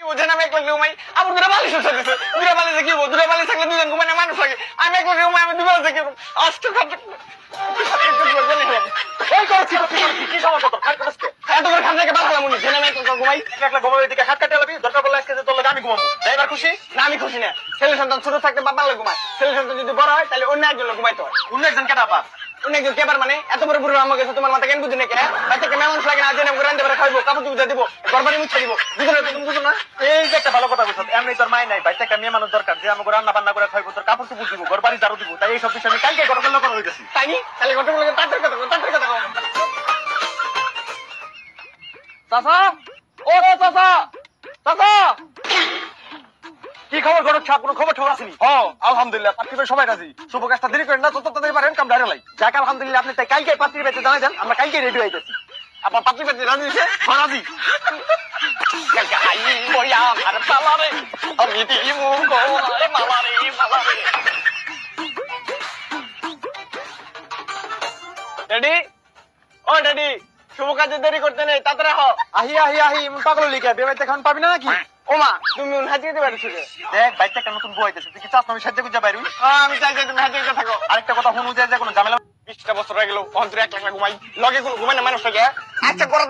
বুঝেন আমি একলা ঘুমাই আমার দুটো বালিশ উঠে দিছে দুটো বালিশে কি দুটো বালিশ থাকলে দুজন ঘুমায় না মানুষ লাগে আমি একলা ঘুমাই আমি দুটো বালিশে কি আষ্ট খাট এই করছি কি সমস্যা তোর খাট করছিস এত করে খাট থেকে বাঁচলাম উনি জেনে আমি একলা ঘুমাই একলা ঘুমাবি দিকে হাত কাটে লাবি দরকার পড়লে আজকে যে তোর লাগে আমি ঘুমাবো তাই এবার খুশি না আমি খুশি না ছেলে সন্তান ছোট থাকতে বাবা লাগে ঘুমায় ছেলে সন্তান যদি বড় হয় তাহলে অন্য একজন লোক ঘুমাইতে হয় অন্য একজন কেন আপা অন্য একজন কেবার মানে এত বড় বুড়ো আমার কাছে তোমার মাথা কেন বুঝি না কে বাচ্চাকে মেমন লাগে না জেনে রান্না করে খাইবো কাপড় চুপড়ে দিব গরবারি মুছে দিব দুজনে তুমি বুঝো না এই যে একটা ভালো কথা বলছো এমনি তোর মাই নাই বাইতে একটা মেয়ে মানুষ দরকার যে আমাকে রান্না বান্না করে খাইবো তোর কাপড় চুপড় দিব ঘর বাড়ি ঝাড়ু দিব তাই এই সব বিষয় আমি কালকে ঘটনা করে হইতেছি তাই নি তাহলে ঘটনা লাগে তাড়াতাড়ি কথা চাচা ও চাচা চাচা কি খবর ঘটক ছাপ কোনো খবর খবর আসেনি আলহামদুলিল্লাহ পাত্রীর সবাই রাজি শুভ কাজটা দেরি করেন না যত তাড়াতাড়ি পারেন কাম ডাইরে লাই যাক আলহামদুলিল্লাহ আপনি তাই কালকে পাত্রীর বাড়িতে জানাই দেন আমরা কালকে রেডি হইতেছি আপনার পাত্রী রাজি হয়েছে রাজি গাই বইয়া আর পালারে আমি দিমু গোলায় মালারে মালারে ড্যাডি ও ড্যাডি শুভ কাজে দেরি করতে নেই তাড়াতাড়ি হও আহি পাগল লিখে বিয়ে খান পাবি না নাকি ওমা তুমি হাজিয়ে দিতে পারছো দেখ বাইতে একটা নতুন বউ হইতেছে তুই কি চাস না আমি সাহায্য করতে পারি আমি চাই যে তুমি হাজিয়ে থাকো আরেকটা কথা শুনু যে কোনো ঝামেলা 20টা বছর হয়ে গেল অন্তরে 1 লাখ ঘুমাই লগে কোনো ঘুমাই না মানুষ থাকে আচ্ছা করার